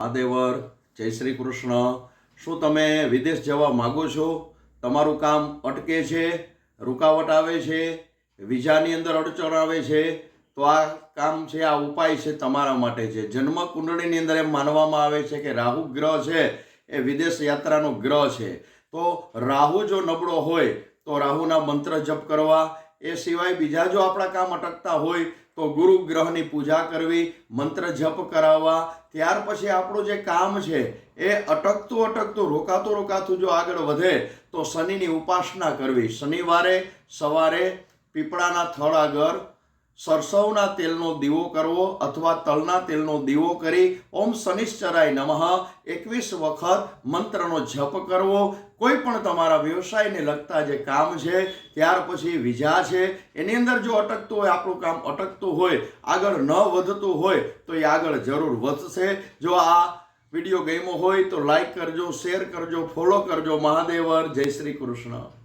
મહાદેવર જય શ્રી કૃષ્ણ। શું તમે વિદેશ જવા માગો છો? તમારું કામ અટકે છે, રૂકાવટ આવે છે, વિઝાની અંદર અડચણ આવે છે, તો આ કામ છે, આ ઉપાય છે તમારા માટે છે। જન્મ કુંડળીની અંદર એમ માનવામાં આવે છે કે રાહુ ગ્રહ છે એ વિદેશ યાત્રાનો ગ્રહ છે। તો રાહુ જો નબળો હોય તો રાહુના મંત્ર જપ કરવા, એ સિવાય બીજા જો આપણા કામ અટકતા હોય તો ગુરુ ગ્રહની પૂજા કરવી, મંત્ર જપ કરાવવા। ત્યાર પછી આપણું જે કામ છે એ અટકતું રોકાતું જો આગળ વધે તો શનિની ઉપાસના કરવી। શનિવારે સવારે પીપળાના થડ આગળ સરસવના તેલનો દીવો કરવો અથવા તલના તેલનો દીવો કરી ઓમ શનિશ્ચરાય નમઃ 21 વખત મંત્રનો જપ કરવો। કોઈ પણ તમારા વ્યવસાયને લગતા જે કામ છે, ત્યાર પછી વિઝા છે એની અંદર જો અટકતું હોય, આપણું કામ અટકતું હોય, આગળ ન વધતું હોય તો એ આગળ જરૂર વધશે। જો આ વિડીયો ગમ્યો હોય તો લાઈક કરજો, શેર કરજો, ફોલો કરજો। મહાદેવર જય શ્રી કૃષ્ણ।